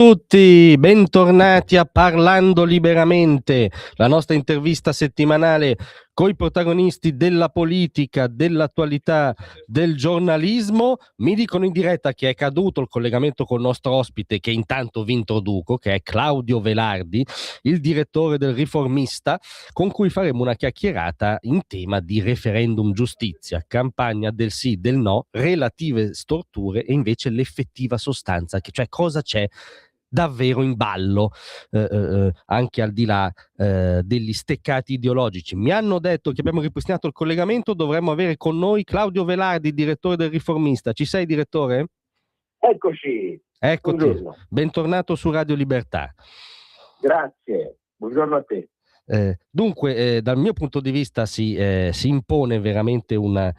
Tutti, bentornati a Parlando Liberamente, la nostra intervista settimanale coi protagonisti della politica, dell'attualità, del giornalismo. Mi dicono in diretta che è caduto il collegamento col nostro ospite, che intanto vi introduco, che è Claudio Velardi, il direttore del Riformista, con cui faremo una chiacchierata in tema di referendum giustizia, campagna del sì, del no, relative storture e invece l'effettiva sostanza, cioè cosa c'è davvero in ballo, anche al di là degli steccati ideologici. Mi hanno detto che abbiamo ripristinato il collegamento, dovremmo avere con noi Claudio Velardi, direttore del Riformista. Ci sei, direttore? Eccoci, Eccoti, buongiorno. bentornato su Radio Libertà. Grazie, buongiorno a te. Dunque, dal mio punto di vista si impone veramente una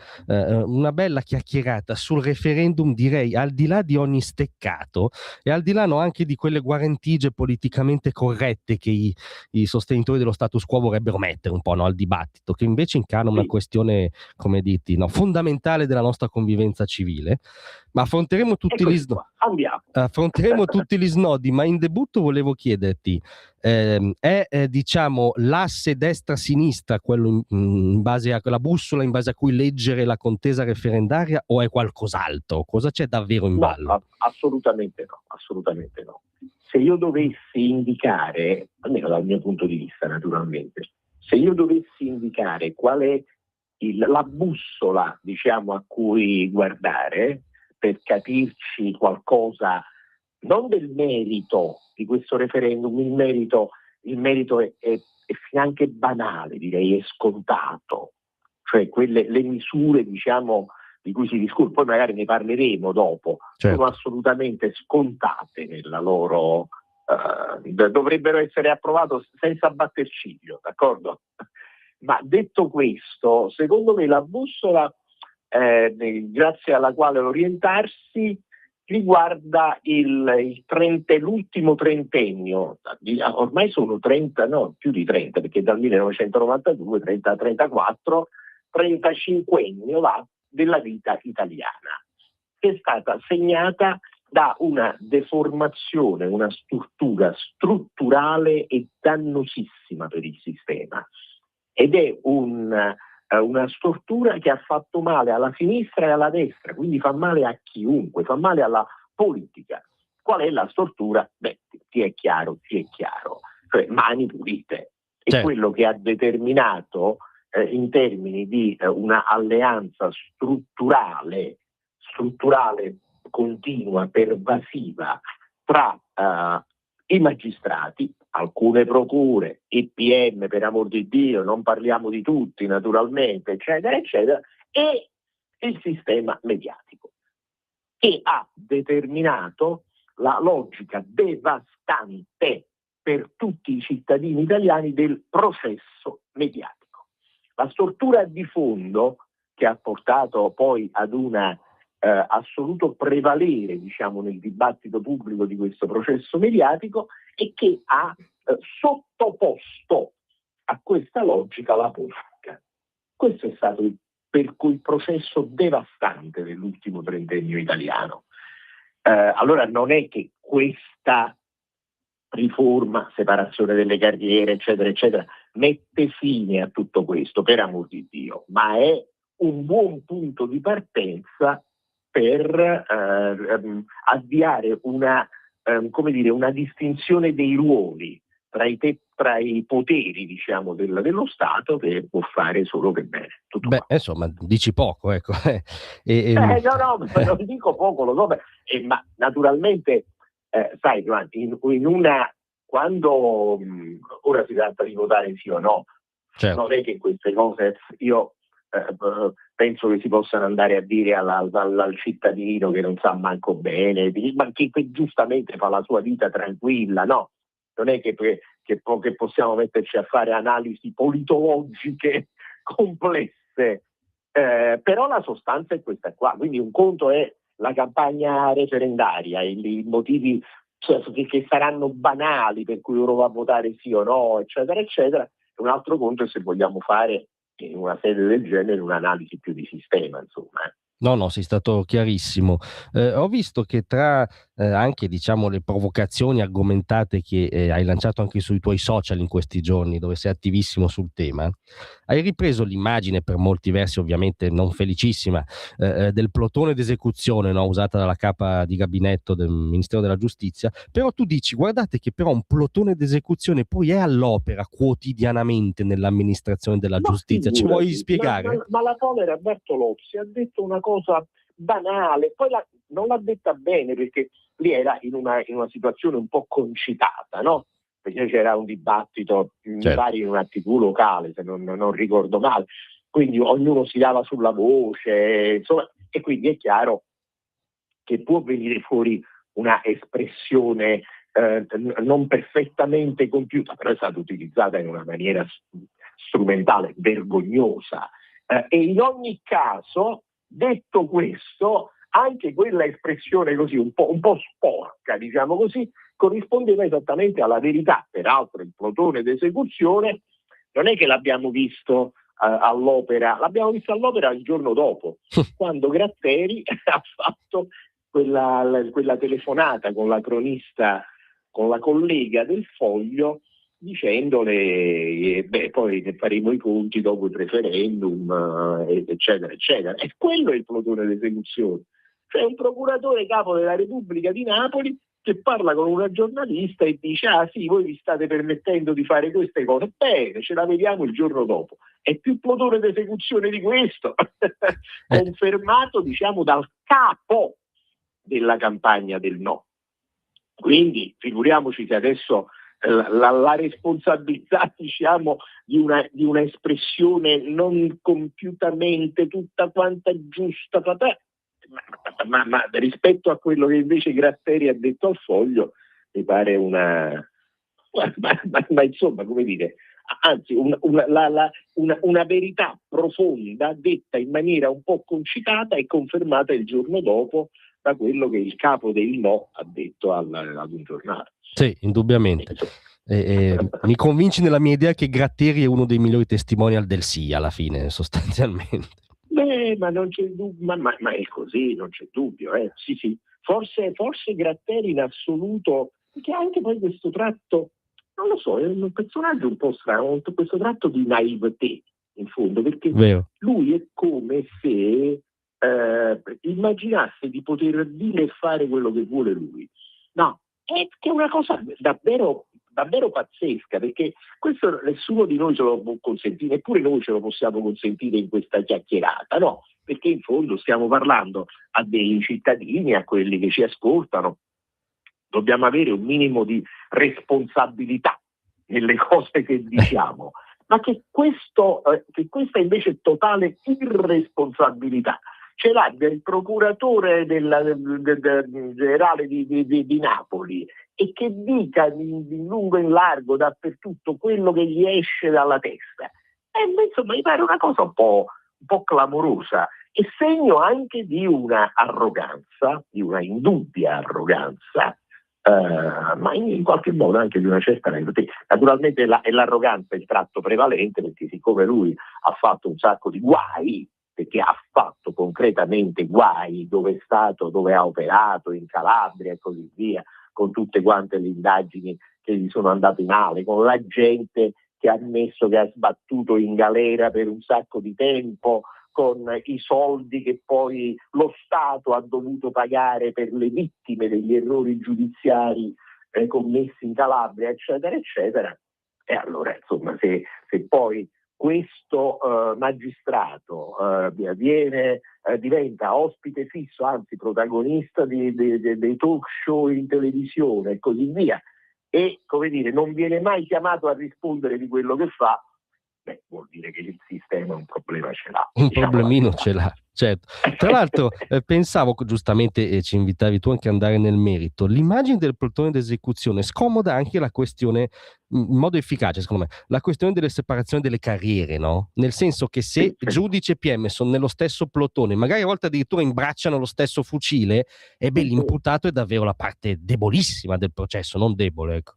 bella chiacchierata sul referendum, direi al di là di ogni steccato e al di là anche di quelle guarentigie politicamente corrette che i sostenitori dello status quo vorrebbero mettere un po', al dibattito, che invece incarna una questione, come dirti, fondamentale della nostra convivenza civile. Ma affronteremo tutti gli snodi. Affronteremo tutti gli snodi, ma in debutto volevo chiederti, diciamo l'asse destra-sinistra quello in base a quella bussola in base a cui leggere la contesa referendaria, o è qualcos'altro? Cosa c'è davvero in ballo? No, assolutamente no. Se io dovessi indicare, almeno dal mio punto di vista naturalmente, se io dovessi indicare qual è la bussola, diciamo, a cui guardare per capirci qualcosa, non del merito di questo referendum, il merito è finanche banale, direi, è scontato, cioè le misure, diciamo, di cui si discute, poi magari ne parleremo dopo, certo, sono assolutamente scontate nella loro, dovrebbero essere approvate senza batter ciglio, d'accordo? Ma detto questo, secondo me la bussola grazie alla quale orientarsi riguarda l'ultimo trentennio, ormai sono 30, no, più di 30, perché dal 1992, 30, 34, 35ennio della vita italiana, che è stata segnata da una deformazione, una struttura strutturale e dannosissima per il sistema. Ed è una stortura che ha fatto male alla sinistra e alla destra, quindi fa male a chiunque, fa male alla politica. Qual è la stortura? Beh, ti è chiaro, cioè Mani Pulite. È certo, quello che ha determinato in termini di una alleanza strutturale, continua, pervasiva tra i magistrati, alcune procure, i PM, per amor di Dio, non parliamo di tutti naturalmente, eccetera, eccetera, e il sistema mediatico, che ha determinato la logica devastante per tutti i cittadini italiani del processo mediatico. La stortura di fondo che ha portato poi ad una assoluto prevalere, diciamo, nel dibattito pubblico di questo processo mediatico, e che ha sottoposto a questa logica la politica. Questo è stato per cui il processo devastante dell'ultimo trentennio italiano. Allora non è che questa riforma, separazione delle carriere, eccetera, eccetera, mette fine a tutto questo, per amor di Dio, ma è un buon punto di partenza per avviare una distinzione dei ruoli tra i poteri, diciamo, dello Stato, che può fare solo che bene. Insomma, dici poco, ecco. No, non dico poco, lo so, ma naturalmente, sai, quando ora si tratta di votare sì o no, certo, non è che queste cose io penso che si possano andare a dire al cittadino che non sa manco bene, ma che giustamente fa la sua vita tranquilla, no? Non è che possiamo metterci a fare analisi politologiche complesse, però la sostanza è questa qua. Quindi un conto è la campagna referendaria, i motivi che saranno banali per cui uno va a votare sì o no, eccetera, eccetera. Un altro conto è se vogliamo fare in una sede del genere un'analisi più di sistema, insomma. No, sei stato chiarissimo. Ho visto che tra anche diciamo le provocazioni argomentate che hai lanciato anche sui tuoi social in questi giorni, dove sei attivissimo sul tema, hai ripreso l'immagine, per molti versi ovviamente non felicissima, del plotone d'esecuzione, no, usata dalla capa di gabinetto del Ministero della Giustizia, però tu dici guardate che però un plotone d'esecuzione poi è all'opera quotidianamente nell'amministrazione della Ma giustizia. Ci vuoi figurati, spiegare? ma la povera Bertolozzi ha detto una cosa banale, poi non l'ha detta bene perché lì era in una situazione un po' concitata, no? Perché c'era un dibattito, mi Certo. pare in una TV locale, se non ricordo male, quindi ognuno si dava sulla voce, insomma, e quindi è chiaro che può venire fuori una espressione non perfettamente compiuta, però è stata utilizzata in una maniera strumentale, vergognosa. E in ogni caso, detto questo, anche quella espressione così un po' sporca, diciamo così, corrispondeva esattamente alla verità. Peraltro il plotone d'esecuzione non è che l'abbiamo visto all'opera, l'abbiamo visto all'opera il giorno dopo, quando Gratteri ha fatto quella telefonata con la cronista, con la collega del Foglio, dicendole poi ne faremo i conti dopo il referendum, eccetera, eccetera. E quello è il plotone d'esecuzione. Cioè un procuratore capo della Repubblica di Napoli che parla con una giornalista e dice: ah sì, voi vi state permettendo di fare queste cose, bene, ce la vediamo il giorno dopo. È più plotone d'esecuzione di questo, confermato diciamo dal capo della campagna del no. Quindi figuriamoci se adesso la responsabilità diciamo di una espressione non compiutamente tutta quanta giusta, ma rispetto a quello che invece Gratteri ha detto al Foglio mi pare ma insomma, come dire, anzi una verità profonda detta in maniera un po' concitata e confermata il giorno dopo da quello che il capo del no ha detto ad un giornale. Sì, indubbiamente. Mi convinci nella mia idea che Gratteri è uno dei migliori testimonial del sì, alla fine, sostanzialmente. Beh, ma non c'è dubbio, ma è così, non c'è dubbio. Sì. Forse Gratteri in assoluto, perché anche poi questo tratto, non lo so, è un personaggio un po' strano, questo tratto di naivete, in fondo, perché Vero. lui è come se immaginasse di poter dire e fare quello che vuole lui. No, è che è una cosa davvero, davvero pazzesca, perché questo nessuno di noi ce lo può consentire, neppure noi ce lo possiamo consentire in questa chiacchierata, no? Perché in fondo stiamo parlando a dei cittadini, a quelli che ci ascoltano. Dobbiamo avere un minimo di responsabilità nelle cose che diciamo, ma che questa invece totale irresponsabilità ce l'abbia il procuratore generale di Napoli e che dica di lungo in largo dappertutto quello che gli esce dalla testa. Insomma, mi pare una cosa un po' clamorosa e segno anche di una arroganza, di una indubbia arroganza, ma in qualche modo anche di una certa naivete. Naturalmente è l'arroganza il tratto prevalente, perché siccome lui ha fatto un sacco di guai, perché ha fatto concretamente guai dove è stato, dove ha operato in Calabria e così via, con tutte quante le indagini che gli sono andate male, con la gente che ha ammesso che ha sbattuto in galera per un sacco di tempo, con i soldi che poi lo Stato ha dovuto pagare per le vittime degli errori giudiziari commessi in Calabria, eccetera, eccetera. E allora, insomma, se poi questo magistrato diventa ospite fisso, anzi protagonista dei talk show in televisione e così via, e come dire, non viene mai chiamato a rispondere di quello che fa, vuol dire che il sistema un problema ce l'ha. Un problemino ce l'ha, certo. Tra l'altro pensavo, giustamente ci invitavi tu anche ad andare nel merito, l'immagine del plotone d'esecuzione scomoda anche la questione, in modo efficace secondo me, la questione delle separazioni delle carriere, no? Nel senso che se giudice e PM sono nello stesso plotone, magari a volte addirittura imbracciano lo stesso fucile, l'imputato è davvero la parte debolissima del processo, non debole, ecco.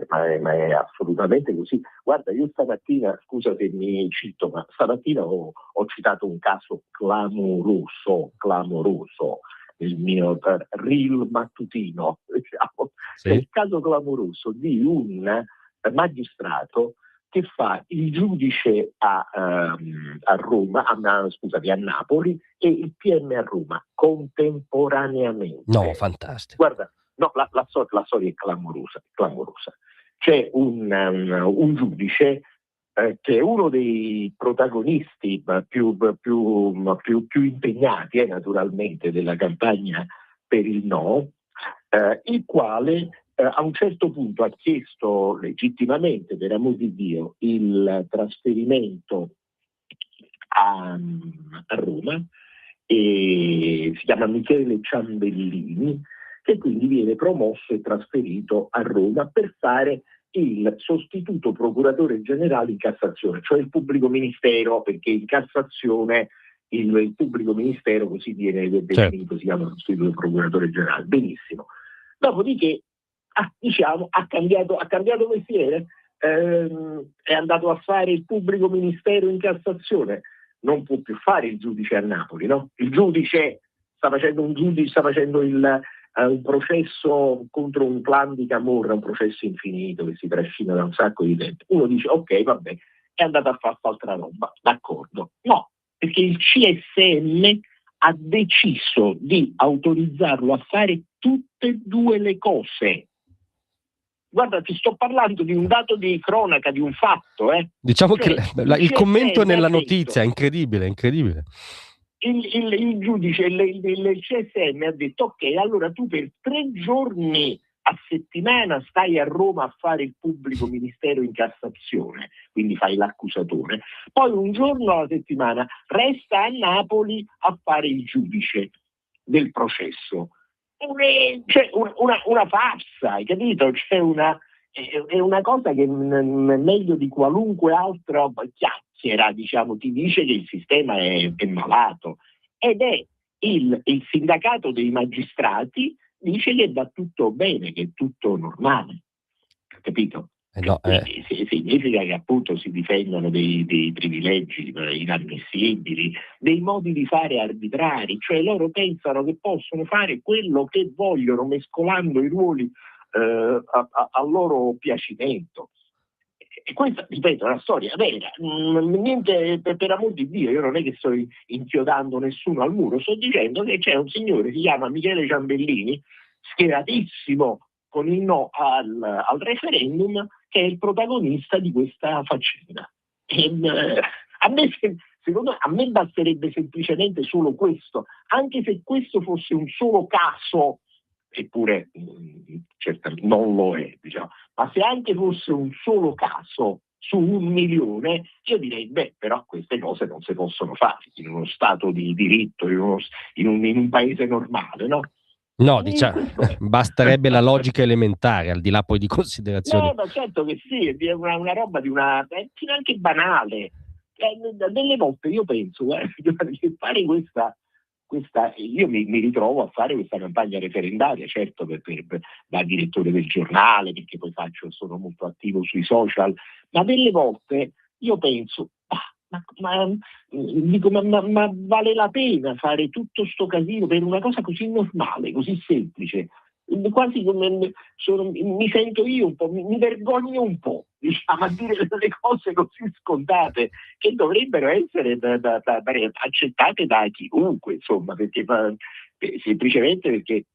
ma è assolutamente così. Guarda, io stamattina, scusa se mi cito, ma stamattina ho citato un caso clamoroso, il mio reel mattutino, diciamo. Sì. È il caso clamoroso di un magistrato che fa il giudice a Roma, a Napoli, e il PM a Roma contemporaneamente. No, fantastico. Guarda, no, la storia è clamorosa. C'è un giudice che è uno dei protagonisti più impegnati, naturalmente, della campagna per il no, il quale a un certo punto ha chiesto legittimamente, per amor di Dio, il trasferimento a Roma, e si chiama Michele Ciambellini, che quindi viene promosso e trasferito a Roma per fare il sostituto procuratore generale in Cassazione, cioè il pubblico ministero, perché in Cassazione il pubblico ministero così viene definito, si chiama sostituto procuratore generale. Benissimo. Dopodiché diciamo, ha cambiato mestiere, è andato a fare il pubblico ministero in Cassazione. Non può più fare il giudice a Napoli, no? Il giudice sta facendo un processo contro un clan di Camorra, un processo infinito che si trascina da un sacco di tempo. Uno dice ok, vabbè, è andato a fare altra roba, d'accordo. No, perché il CSM ha deciso di autorizzarlo a fare tutte e due le cose. Guarda, ti sto parlando di un dato di cronaca, di un fatto. Diciamo cioè, che il commento nella notizia è incredibile. Il giudice, il CSM ha detto ok, allora tu per 3 giorni a settimana stai a Roma a fare il pubblico ministero in Cassazione, quindi fai l'accusatore, poi un giorno alla settimana resta a Napoli a fare il giudice del processo. C'è una farsa, hai capito? È una cosa che meglio di qualunque altra chiacchiera, diciamo, ti dice che il sistema è malato, ed è il sindacato dei magistrati dice che va tutto bene, che è tutto normale, capito? No, Significa che appunto si difendono dei privilegi inammissibili, dei modi di fare arbitrari, cioè loro pensano che possono fare quello che vogliono mescolando i ruoli a loro piacimento. E questa, ripeto, è una storia vera, niente per amor di Dio, io non è che sto inchiodando nessuno al muro, sto dicendo che c'è un signore, si chiama Michele Ciambellini, schieratissimo con il no al referendum, che è il protagonista di questa faccenda. A me basterebbe semplicemente solo questo, anche se questo fosse un solo caso, eppure certamente non lo è, diciamo, ma se anche fosse un solo caso su 1 milione, io direi, però queste cose non si possono fare in uno stato di diritto, in un paese normale, no? No, diciamo, basterebbe la logica elementare, al di là poi di considerazioni. No, ma certo che sì, è una roba è anche banale. Delle volte io penso che fare questa io mi ritrovo a fare questa campagna referendaria, certo da direttore del giornale, perché poi sono molto attivo sui social, ma delle volte io penso, ma vale la pena fare tutto sto casino per una cosa così normale, così semplice? Quasi come mi sento io un po', mi vergogno un po', diciamo, a dire delle cose così scontate che dovrebbero essere accettate da chiunque, insomma, perché semplicemente perché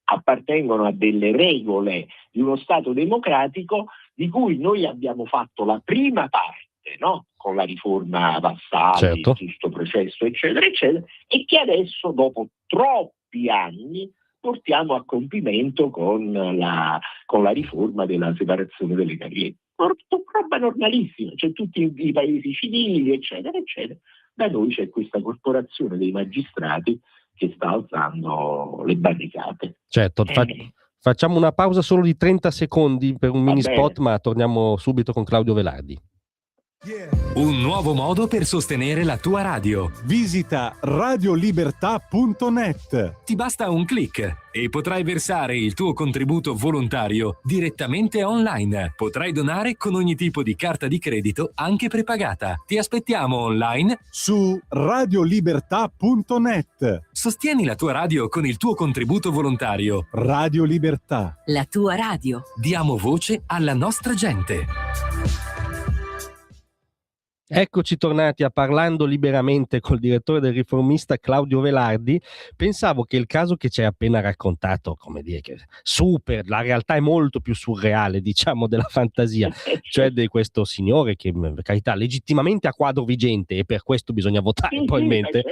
appartengono a delle regole di uno Stato democratico di cui noi abbiamo fatto la prima parte, no? Con la riforma Vassalli, certo, il giusto processo, eccetera, eccetera, e che adesso, dopo troppi anni, portiamo a compimento con la riforma della separazione delle carriere. Roba normalissima, c'è tutti i paesi civili, eccetera, eccetera. Da noi c'è questa corporazione dei magistrati che sta alzando le barricate. Certo, facciamo una pausa solo di 30 secondi per un mini spot, ma torniamo subito con Claudio Velardi. Un nuovo modo per sostenere la tua radio. Visita radiolibertà.net. Ti basta un click e potrai versare il tuo contributo volontario direttamente online. Potrai donare con ogni tipo di carta di credito, anche prepagata. Ti aspettiamo online Su radiolibertà.net. Sostieni la tua radio con il tuo contributo volontario. Radio Libertà. La tua radio. Diamo voce alla nostra gente. Eccoci tornati a Parlando Liberamente col direttore del Riformista Claudio Velardi. Pensavo che il caso che ci hai appena raccontato, come dire, che super, la realtà è molto più surreale, diciamo, della fantasia, cioè di questo signore che, per carità, legittimamente ha quadro vigente e per questo bisogna votare, probabilmente.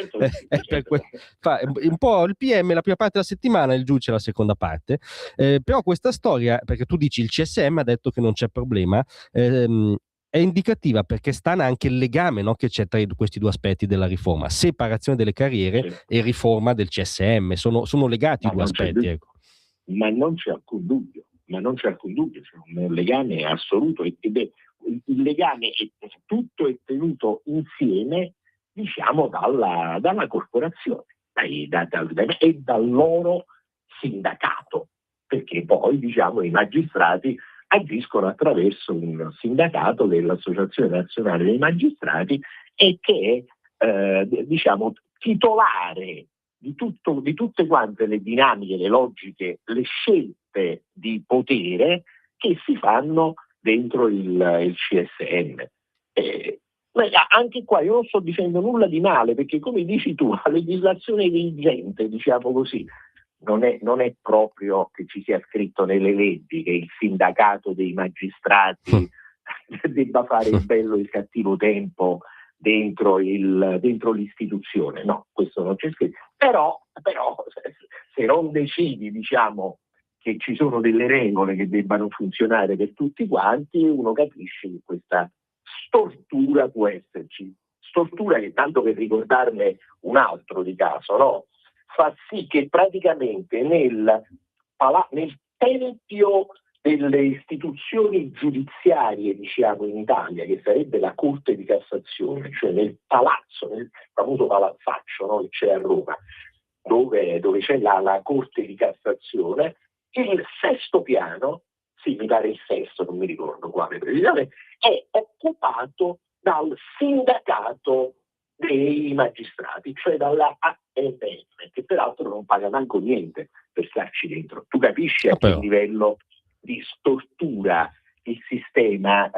Fa un po' il PM la prima parte della settimana, il giudice la seconda parte. Però questa storia, perché tu dici il CSM ha detto che non c'è problema, è indicativa perché stana anche il legame, no, che c'è tra questi due aspetti della riforma: separazione delle carriere e riforma del CSM. Sono legati i due aspetti. Ecco. Ma non c'è alcun dubbio, c'è un legame assoluto ed è il legame tutto è tenuto insieme, diciamo, dalla corporazione e dal loro sindacato, perché poi, diciamo, i magistrati agiscono attraverso un sindacato dell'Associazione Nazionale dei Magistrati e che è diciamo titolare di tutte quante le dinamiche, le logiche, le scelte di potere che si fanno dentro il CSM. Ma anche qua io non sto dicendo nulla di male, perché come dici tu, la legislazione vigente, diciamo così, non è proprio che ci sia scritto nelle leggi che il sindacato dei magistrati debba fare il bello e il cattivo tempo dentro l'istituzione. No, questo non c'è scritto. Però se non decidi, diciamo, che ci sono delle regole che debbano funzionare per tutti quanti, uno capisce che questa stortura può esserci. Stortura che, tanto per ricordarne un altro di caso, no? Fa sì che praticamente nel tempio delle istituzioni giudiziarie, diciamo, in Italia, che sarebbe la Corte di Cassazione, cioè nel famoso palazzaccio, no, che c'è a Roma, dove c'è la Corte di Cassazione, il sesto piano, sì, mi pare il sesto, non mi ricordo quale precisamente, è occupato dal sindacato dei magistrati, cioè dalla AMM, che peraltro non paga manco niente per starci dentro. Tu capisci a che livello di stortura il sistema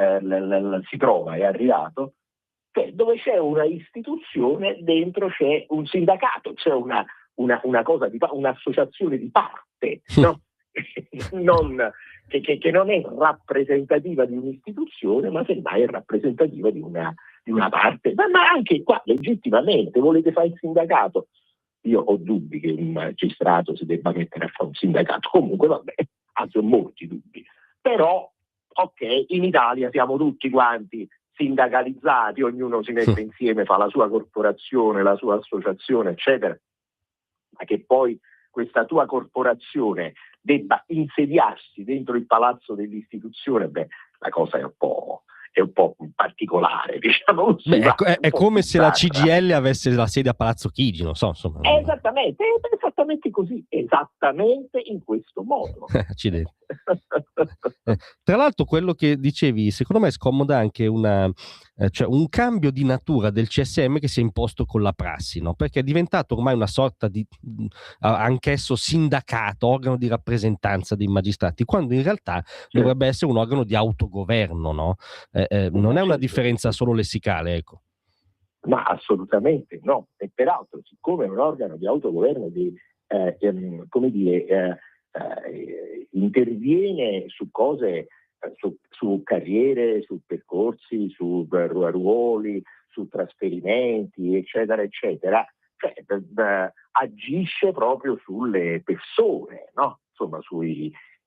si trova, è arrivato? Cioè, dove c'è una istituzione, dentro c'è un sindacato, c'è una cosa un'associazione di parte, no? che non è rappresentativa di un'istituzione, ma semmai è rappresentativa di una parte. Ma anche qua, legittimamente, volete fare il sindacato? Io ho dubbi che un magistrato si debba mettere a fare un sindacato. Comunque, vabbè, anzi ho molti dubbi. Però, ok, in Italia siamo tutti quanti sindacalizzati, ognuno si mette insieme, fa la sua corporazione, la sua associazione, eccetera. Ma che poi questa tua corporazione debba insediarsi dentro il palazzo dell'istituzione, la cosa è un po' particolare, diciamo così. È come se la CGIL avesse la sede a Palazzo Chigi, non so, insomma. È esattamente così, esattamente in questo modo. Accidenti. Tra l'altro, quello che dicevi, secondo me scomoda anche cioè un cambio di natura del CSM che si è imposto con la prassi, no? Perché è diventato ormai una sorta di anch'esso sindacato, organo di rappresentanza dei magistrati, quando in realtà dovrebbe essere un organo di autogoverno, no? Non è una differenza solo lessicale, ecco. Ma assolutamente no. E peraltro, siccome è un organo di autogoverno interviene su cose, su carriere, su percorsi, su ruoli, su trasferimenti, eccetera, eccetera, cioè, agisce proprio sulle persone, no? Insomma,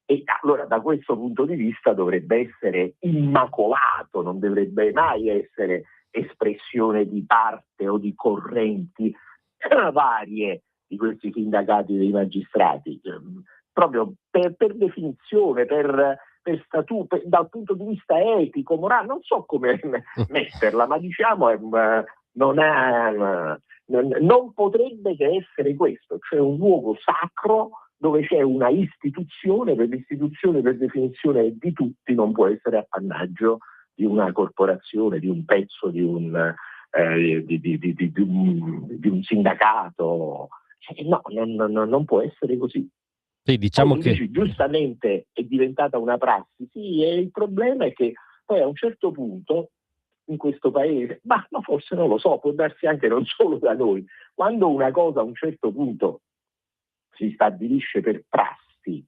e allora da questo punto di vista dovrebbe essere immacolato, non dovrebbe mai essere espressione di parte o di correnti varie di questi sindacati dei magistrati, proprio per definizione, per dal punto di vista etico, morale, non so come metterla, ma diciamo non potrebbe che essere questo, cioè un luogo sacro dove c'è una istituzione, per l'istituzione per definizione di tutti, non può essere appannaggio di una corporazione, di un pezzo di un sindacato. No, non può essere così. Sì, diciamo poi che dici, giustamente è diventata una prassi, sì, e il problema è che poi a un certo punto in questo paese, ma forse non lo so, può darsi anche non solo da noi, quando una cosa a un certo punto si stabilisce per prassi,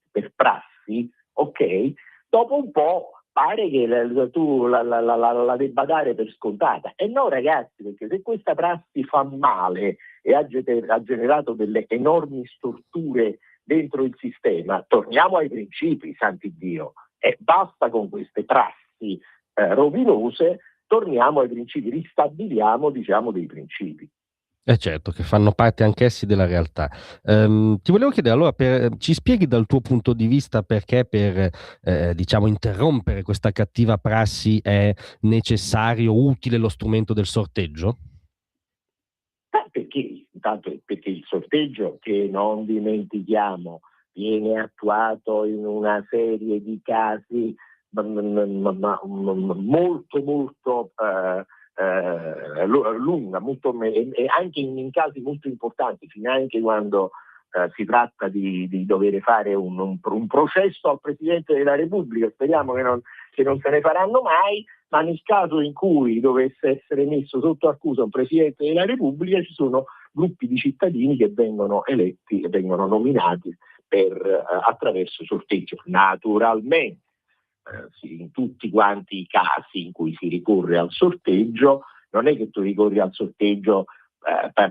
ok, dopo un po' pare che tu la debba dare per scontata. E no, ragazzi, perché se questa prassi fa male e ha generato delle enormi storture dentro il sistema, torniamo ai principi, santi Dio, e basta con queste prassi rovinose, torniamo ai principi, ristabiliamo, diciamo, dei principi. Certo, che fanno parte anch'essi della realtà. Ti volevo chiedere, allora, ci spieghi dal tuo punto di vista perché per diciamo interrompere questa cattiva prassi è necessario, utile lo strumento del sorteggio? Perché il sorteggio, che non dimentichiamo, viene attuato in una serie di casi molto lunga, e anche in casi molto importanti, finanche quando si tratta di dover fare un processo al Presidente della Repubblica. Speriamo che non se ne faranno mai, ma nel caso in cui dovesse essere messo sotto accusa un Presidente della Repubblica, ci sono gruppi di cittadini che vengono eletti e vengono nominati attraverso sorteggio. Naturalmente, in tutti quanti i casi in cui si ricorre al sorteggio, non è che tu ricorri al sorteggio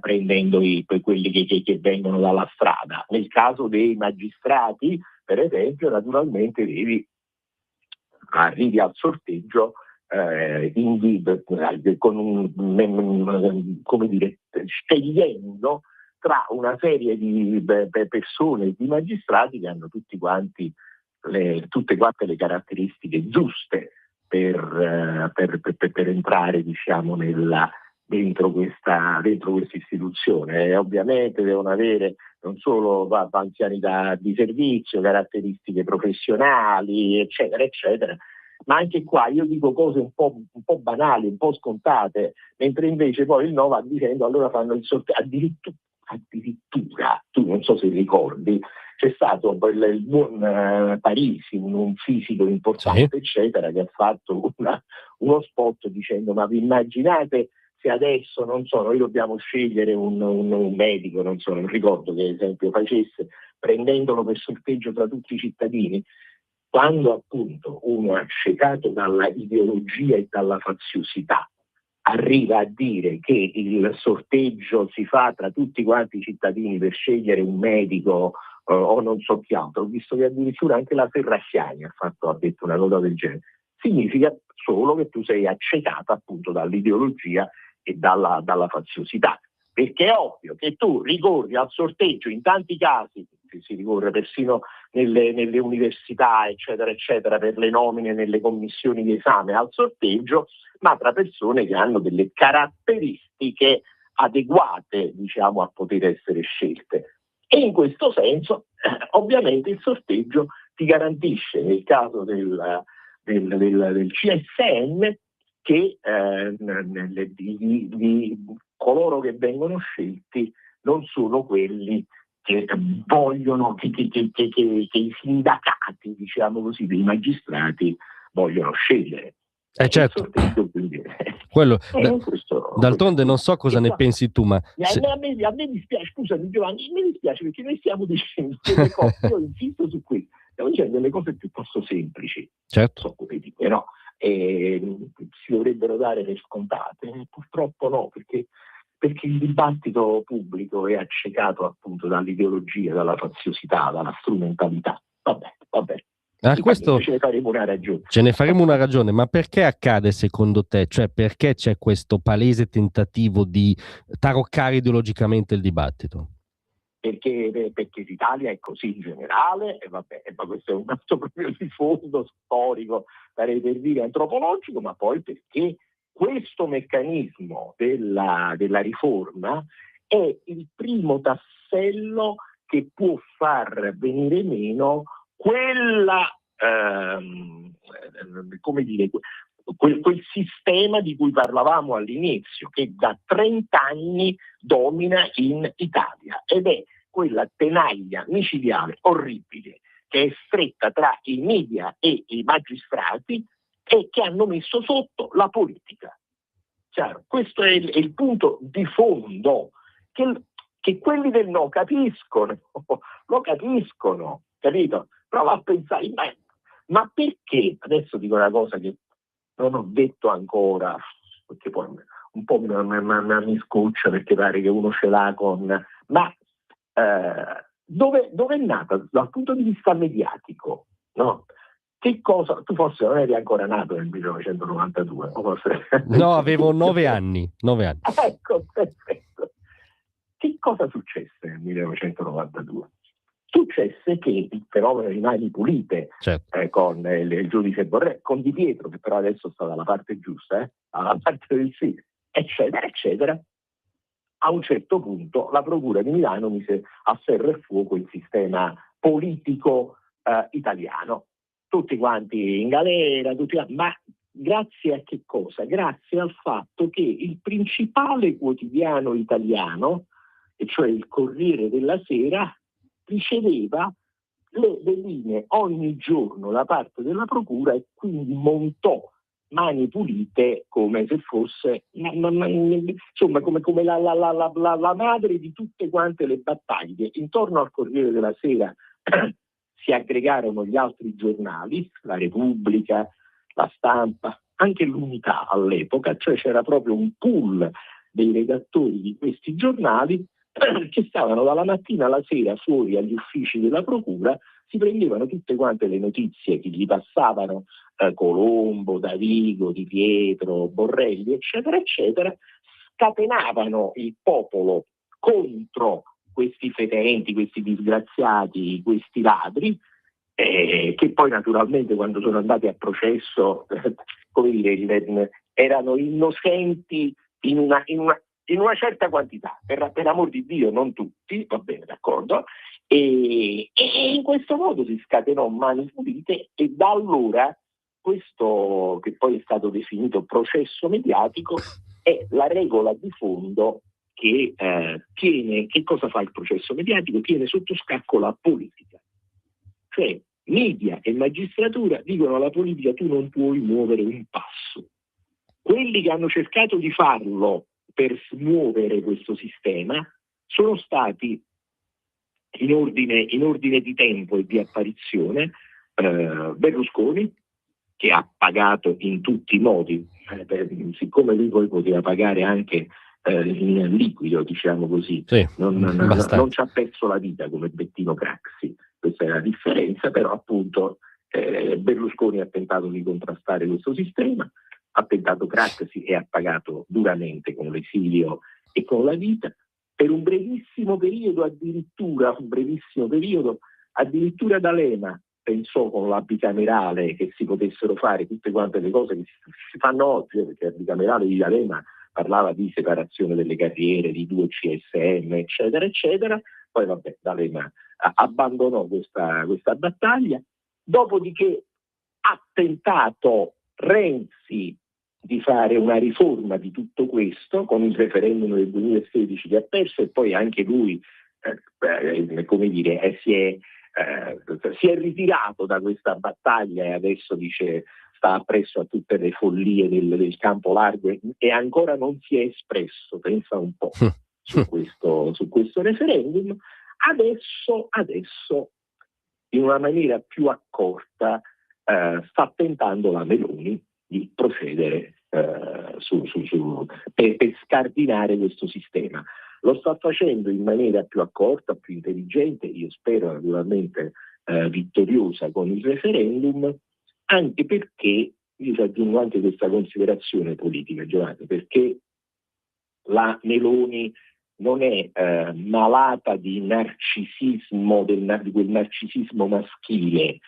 prendendo quelli che vengono dalla strada. Nel caso dei magistrati, per esempio, naturalmente arrivi al sorteggio scegliendo tra una serie di persone e di magistrati che hanno tutte quante le caratteristiche giuste per entrare, diciamo, dentro questa istituzione. E ovviamente devono avere non solo anzianità di servizio, caratteristiche professionali, eccetera, eccetera, ma anche qua io dico cose un po' banali, un po' scontate, mentre invece poi il no va dicendo allora fanno il sorteggio. Addirittura, tu non so se ricordi, c'è stato il buon Parisi, un fisico importante, sì, eccetera, che ha fatto uno spot dicendo: ma vi immaginate se adesso, non so, noi dobbiamo scegliere un medico, non ricordo che esempio facesse, prendendolo per sorteggio tra tutti i cittadini, quando appunto uno è accecato dalla ideologia e dalla faziosità arriva a dire che il sorteggio si fa tra tutti quanti i cittadini per scegliere un medico o non so che altro, ho visto che addirittura anche la Serracchiani ha detto una cosa del genere, significa solo che tu sei accecato appunto dall'ideologia e dalla faziosità, perché è ovvio che tu ricorri al sorteggio in tanti casi, si ricorre persino nelle università, eccetera, eccetera, per le nomine nelle commissioni di esame al sorteggio, ma tra persone che hanno delle caratteristiche adeguate, diciamo, a poter essere scelte. E in questo senso, ovviamente, il sorteggio ti garantisce, nel caso del CSM, che di coloro che vengono scelti non sono quelli che vogliono, che i sindacati, diciamo così, dei magistrati vogliono scegliere. Certo. Quello, d'altronde non so cosa ne pensi tu, ma a me dispiace, scusami Giovanni, mi dispiace perché noi stiamo dicendo delle cose, io insisto su questo, stiamo dicendo delle cose piuttosto semplici, certo, so come dire, no? Si dovrebbero dare per scontate, purtroppo no, perché il dibattito pubblico è accecato appunto dall'ideologia, dalla faziosità, dalla strumentalità. Vabbè. Questo ce ne faremo una ragione. Ce ne faremo una ragione, ma perché accade secondo te? Cioè, perché c'è questo palese tentativo di taroccare ideologicamente il dibattito? perché l'Italia è così in generale, e vabbè, ma questo è un altro proprio di fondo storico, darei per dire antropologico, ma poi perché questo meccanismo della riforma è il primo tassello che può far venire meno quella, come dire, quel sistema di cui parlavamo all'inizio, che da 30 anni domina in Italia, ed è quella tenaglia micidiale orribile che è stretta tra i media e i magistrati e che hanno messo sotto la politica. Chiaro? Questo è il punto di fondo che quelli del no capiscono, lo capiscono, capito? Prova a pensare, ma perché? Adesso dico una cosa che non ho detto ancora, perché poi un po' mi scoccia, perché pare che uno ce l'ha con... Ma dove è nata dal punto di vista mediatico, no? Che cosa? Tu forse non eri ancora nato nel 1992, o forse... No, avevo 9 anni. 9 anni. Ecco, perfetto. Che cosa successe nel 1992? Successe che il fenomeno di Mani Pulite, Certo. con il giudice Borrell, con Di Pietro, che però adesso sta dalla parte giusta, dalla parte del sì, eccetera, eccetera, a un certo punto la Procura di Milano mise a ferro e fuoco il sistema politico italiano. Tutti quanti in galera, ma grazie a che cosa? Grazie al fatto che il principale quotidiano italiano, e cioè il Corriere della Sera, riceveva le linee ogni giorno da parte della Procura e quindi montò Mani Pulite come se fosse insomma come la madre di tutte quante le battaglie. Intorno al Corriere della Sera si aggregarono gli altri giornali, la Repubblica, la Stampa, anche l'Unità all'epoca, cioè c'era proprio un pool dei redattori di questi giornali che stavano dalla mattina alla sera fuori agli uffici della Procura, si prendevano tutte quante le notizie che gli passavano Colombo, Davigo, Di Pietro, Borrelli, eccetera, eccetera, scatenavano il popolo contro questi fetenti, questi disgraziati, questi ladri, che poi naturalmente quando sono andati a processo come dire, erano innocenti in una certa quantità, per amor di Dio non tutti, va bene, d'accordo, e in questo modo si scatenò Mani Pulite, e da allora questo, che poi è stato definito processo mediatico, è la regola di fondo che tiene. Che cosa fa il processo mediatico? Tiene sotto scacco la politica, cioè media e magistratura dicono alla politica: tu non puoi muovere un passo. Quelli che hanno cercato di farlo per smuovere questo sistema sono stati, in ordine di tempo e di apparizione, Berlusconi, che ha pagato in tutti i modi, siccome lui poi poteva pagare anche in liquido, diciamo così, Sì, non ci ha perso la vita come Bettino Craxi, questa è la differenza, però appunto Berlusconi ha tentato di contrastare questo sistema, ha tentato Craxi e ha pagato duramente con l'esilio e con la vita. Per un brevissimo periodo addirittura D'Alema pensò con la bicamerale che si potessero fare tutte quante le cose che si fanno oggi, perché la bicamerale di D'Alema parlava di separazione delle carriere, di 2 CSM, eccetera, eccetera. Poi vabbè, D'Alema abbandonò questa battaglia, dopodiché ha tentato Renzi di fare una riforma di tutto questo con il referendum del 2016 che ha perso, e poi anche lui si è ritirato da questa battaglia e adesso dice sta appresso a tutte le follie del campo largo e ancora non si è espresso, pensa un po', su questo referendum. Adesso in una maniera più accorta sta tentando la Meloni di procedere per scardinare questo sistema. Lo sta facendo in maniera più accorta, più intelligente, io spero naturalmente vittoriosa con il referendum, anche perché, io ci aggiungo anche questa considerazione politica, Giovanni, perché la Meloni non è malata di narcisismo, di quel narcisismo maschile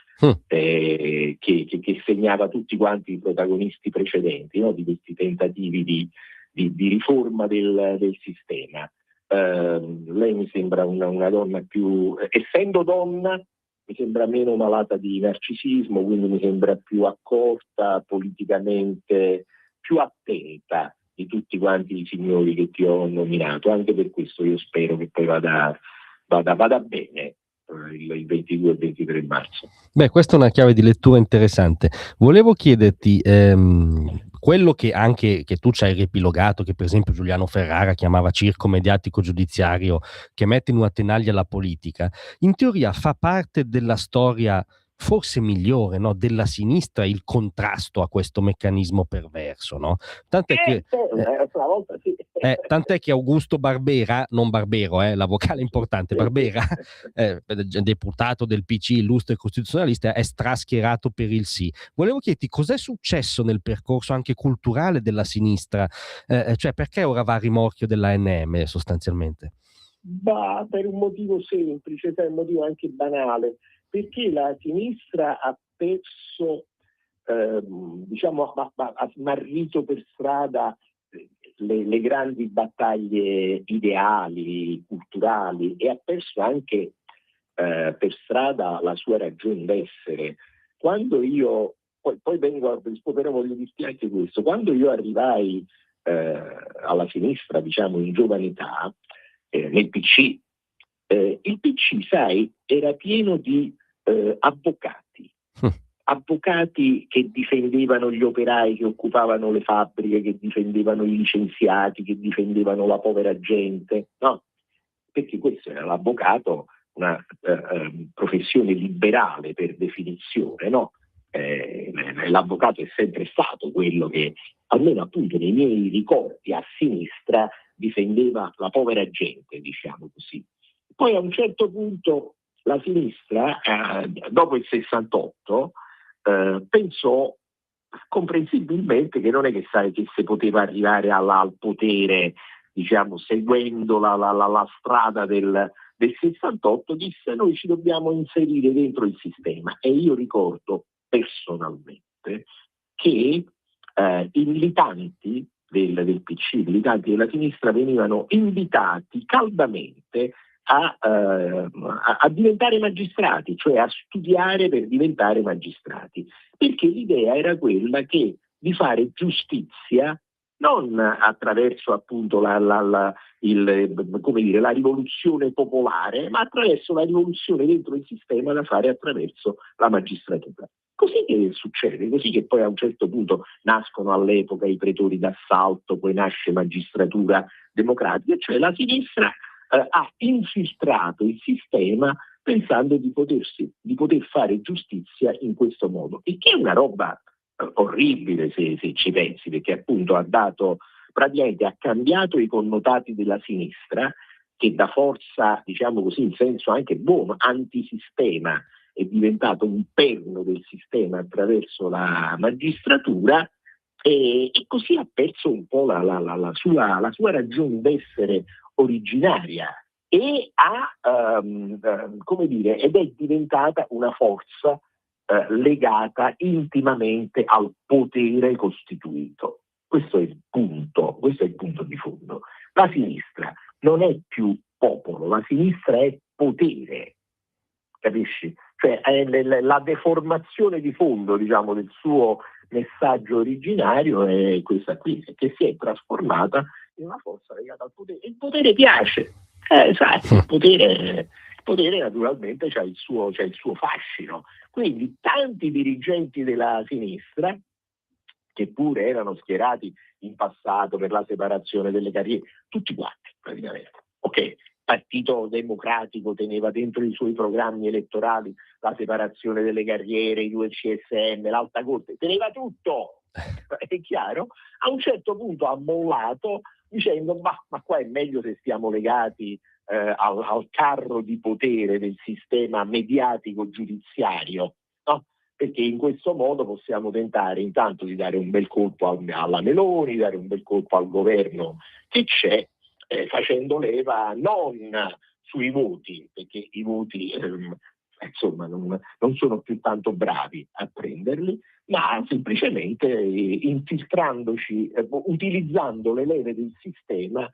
che segnava tutti quanti i protagonisti precedenti, no? Di questi tentativi di riforma del sistema. Lei mi sembra una donna più, essendo donna, mi sembra meno malata di narcisismo, quindi mi sembra più accorta, politicamente più attenta di tutti quanti i signori che ti ho nominato. Anche per questo io spero che poi vada bene il 22 e 23 marzo. Beh, questa è una chiave di lettura interessante. Volevo chiederti quello che anche che tu ci hai riepilogato, che per esempio Giuliano Ferrara chiamava circo mediatico giudiziario, che mette in una tenaglia la politica, in teoria fa parte della storia forse migliore, no? Della sinistra, il contrasto a questo meccanismo perverso, no? Tant'è che Augusto Barbera, non Barbero, la vocale importante, Barbera, deputato del PC, illustre costituzionalista, è straschierato per il sì. Volevo chiederti cos'è successo nel percorso anche culturale della sinistra, cioè perché ora va a rimorchio dell'ANM sostanzialmente? Per un motivo semplice, per un motivo anche banale, perché la sinistra ha perso, ha smarrito per strada le grandi battaglie ideali, culturali, e ha perso anche per strada la sua ragione d'essere. Quando io, poi voglio dirti anche questo, quando io arrivai alla sinistra, diciamo in giovane età, nel PC, il PC, sai, era pieno di avvocati che difendevano gli operai che occupavano le fabbriche, che difendevano i licenziati, che difendevano la povera gente, no? Perché questo era l'avvocato, una professione liberale per definizione, no? L'avvocato è sempre stato quello che, almeno appunto nei miei ricordi, a sinistra difendeva la povera gente, diciamo così. Poi a un certo punto la sinistra, dopo il 68, pensò comprensibilmente che non è che si poteva arrivare al potere, diciamo, seguendo la strada del 68, disse: noi ci dobbiamo inserire dentro il sistema. E io ricordo personalmente che i militanti del PC, i militanti della sinistra, venivano invitati caldamente a diventare magistrati, cioè a studiare per diventare magistrati, perché l'idea era quella di fare giustizia non attraverso appunto la rivoluzione popolare, ma attraverso la rivoluzione dentro il sistema da fare attraverso la magistratura. Così che succede, così che poi a un certo punto nascono all'epoca i pretori d'assalto, poi nasce magistratura democratica, cioè la sinistra ha infiltrato il sistema pensando di poter fare giustizia in questo modo, e che è una roba orribile se ci pensi, perché appunto praticamente ha cambiato i connotati della sinistra, che da forza, diciamo così, in senso anche buono, antisistema, è diventato un perno del sistema attraverso la magistratura, e così ha perso un po' la sua ragione d'essere originaria, ed è diventata una forza legata intimamente al potere costituito. Questo è il punto di fondo. La sinistra non è più popolo, la sinistra è potere, capisci? Cioè è la deformazione di fondo, diciamo, del suo messaggio originario è questa qui, che si è trasformata in una forza legata al potere. Il potere piace, esatto, il potere naturalmente c'ha il suo fascino. Quindi tanti dirigenti della sinistra, che pure erano schierati in passato per la separazione delle carriere, tutti quanti praticamente, ok? Partito Democratico teneva dentro i suoi programmi elettorali la separazione delle carriere, i 2 CSM, l'Alta Corte, teneva tutto, è chiaro. A un certo punto ha mollato dicendo ma qua è meglio se stiamo legati al carro di potere del sistema mediatico giudiziario, no? Perché in questo modo possiamo tentare intanto di dare un bel colpo alla Meloni, dare un bel colpo al governo che c'è, facendo leva non sui voti, perché i voti insomma non sono più tanto bravi a prenderli, ma semplicemente infiltrandoci, utilizzando le leve del sistema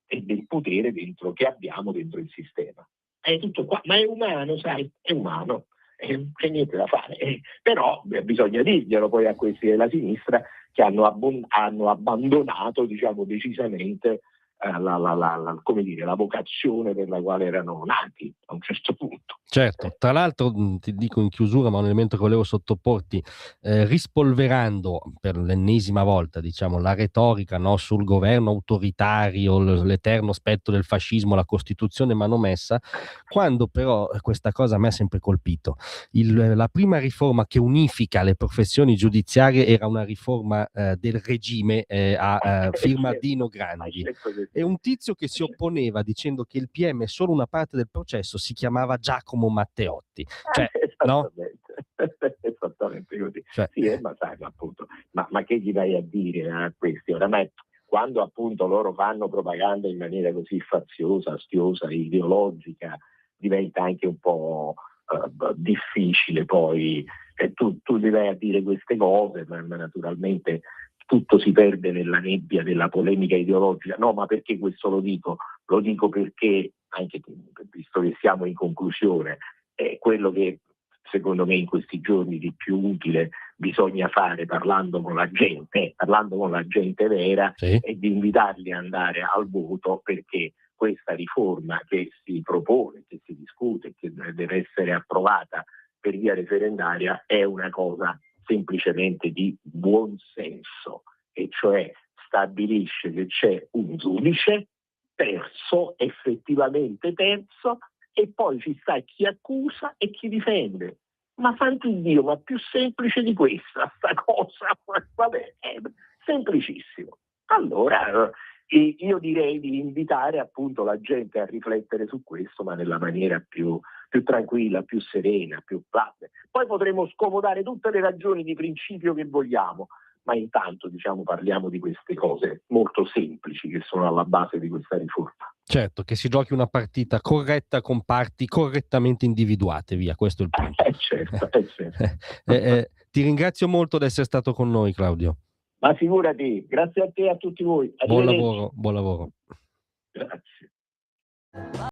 e del potere che abbiamo dentro il sistema. È tutto qua, ma è umano, sai, è umano, c'è niente da fare. Però bisogna dirglielo poi a questi della sinistra che hanno abbandonato, diciamo, decisamente la vocazione per la quale erano nati a un certo punto. Certo, tra l'altro ti dico in chiusura, ma un elemento che volevo sottoporti, rispolverando per l'ennesima volta, diciamo, la retorica, no, sul governo autoritario, l'eterno spettro del fascismo, la Costituzione manomessa, quando però questa cosa a me ha sempre colpito. La prima riforma che unifica le professioni giudiziarie era una riforma del regime a firma Dino Grandi. E un tizio che si opponeva dicendo che il PM è solo una parte del processo si chiamava Giacomo Matteotti. Cioè, no? Esattamente così. Cioè. Sì, ma sai, appunto, ma che gli vai a dire a questi? Oramai, quando appunto loro fanno propaganda in maniera così faziosa, astiosa, ideologica, diventa anche un po' difficile poi. Tu gli vai a dire queste cose, ma naturalmente tutto si perde nella nebbia della polemica ideologica. No, ma perché questo lo dico? Lo dico perché, anche visto che siamo in conclusione, quello che secondo me in questi giorni di più utile bisogna fare parlando con la gente vera, sì, è di invitarli ad andare al voto, perché questa riforma che si propone, che si discute, che deve essere approvata per via referendaria è una cosa semplicemente di buon senso, e cioè stabilisce che c'è un giudice terzo, effettivamente terzo, e poi ci sta chi accusa e chi difende. Ma santo Dio, ma più semplice di questa sta cosa? Vabbè, è semplicissimo. Allora io direi di invitare appunto la gente a riflettere su questo, ma nella maniera più tranquilla, più serena, più placida. Poi potremo scomodare tutte le ragioni di principio che vogliamo, ma intanto, diciamo, parliamo di queste cose molto semplici che sono alla base di questa riforma. Certo, che si giochi una partita corretta con parti correttamente individuate, via, questo è il punto. Certo. Ti ringrazio molto di essere stato con noi, Claudio. Ma figurati, grazie a te e a tutti voi. Buon lavoro, buon lavoro.